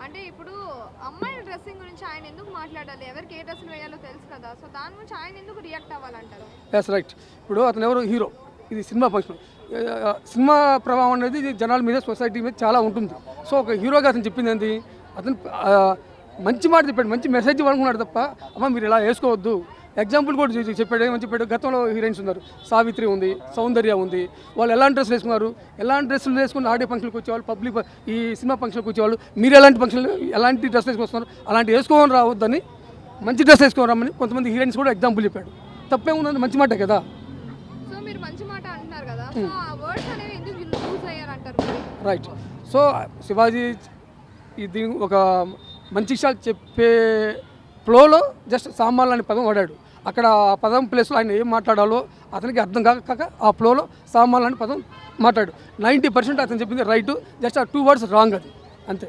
అంటే ఇప్పుడు అమ్మాయిల డ్రెస్సింగ్ గురించి ఆయన ఎందుకు మాట్లాడాలి? ఎవరికి ఏ డ్రెస్సులు వేయాలో తెలుసు కదా. సో దాని గురించి ఆయన ఎందుకు రియాక్ట్ అవ్వాలంటారు? Yes right. ఇప్పుడు అతను ఎవరు హీరో, ఇది సినిమా ఫంక్షన్. సినిమా ప్రభావం అనేది జనాల మీద, సొసైటీ మీద చాలా ఉంటుంది. సో ఒక హీరోగా అతను చెప్పింది ఏంటి, అతను మంచి మాట చెప్పాడు, మంచి మెసేజ్ అనుకున్నాడు తప్ప అమ్మ మీరు ఇలా వేసుకోవద్దు. ఎగ్జాంపుల్ కూడా చెప్పాడు. ఏమని చెప్పాడు, గతంలో హీరోయిన్స్ ఉన్నారు, సావిత్రి ఉంది, సౌందర్య ఉంది. వాళ్ళు ఎలాంటి డ్రెస్సులు వేసుకున్నారు, ఎలాంటి డ్రెస్సులు వేసుకుని ఆడియో ఫంక్షన్కి వచ్చేవాళ్ళు, పబ్లిక్ ఈ సినిమా ఫంక్షన్కి వచ్చేవాళ్ళు. మీరు ఎలాంటి డ్రెస్ వేసుకొస్తున్నారు, అలాంటి వేసుకోని రావద్దని, మంచి డ్రెస్ వేసుకొని రమ్మని కొంతమంది హీరోయిన్స్ కూడా ఎగ్జాంపుల్ చెప్పాడు. తప్పేముందని, మంచి మాట కదా. సో మీరు మంచి మాట అంటున్నారు కదా, సో ఆ వర్డ్స్ అనేవి ఎందుకు యూజ్ అయ్యారంటారు? రైట్. సో శివాజీ ఇది ఒక మంచి విషయాలు చెప్పే ఫ్లోలో జస్ట్ సామాన్లు అనే పదం వాడాడు. అక్కడ ఆ పదం ప్లేస్లో ఆయన ఏం మాట్లాడాలో అతనికి అర్థం కాక ఆ ఫ్లోలో సామాన్లు అనే పదం మాట్లాడు. 90% అతను చెప్పింది రైటు, జస్ట్ ఆ 2 words రాంగ్, అది అంతే.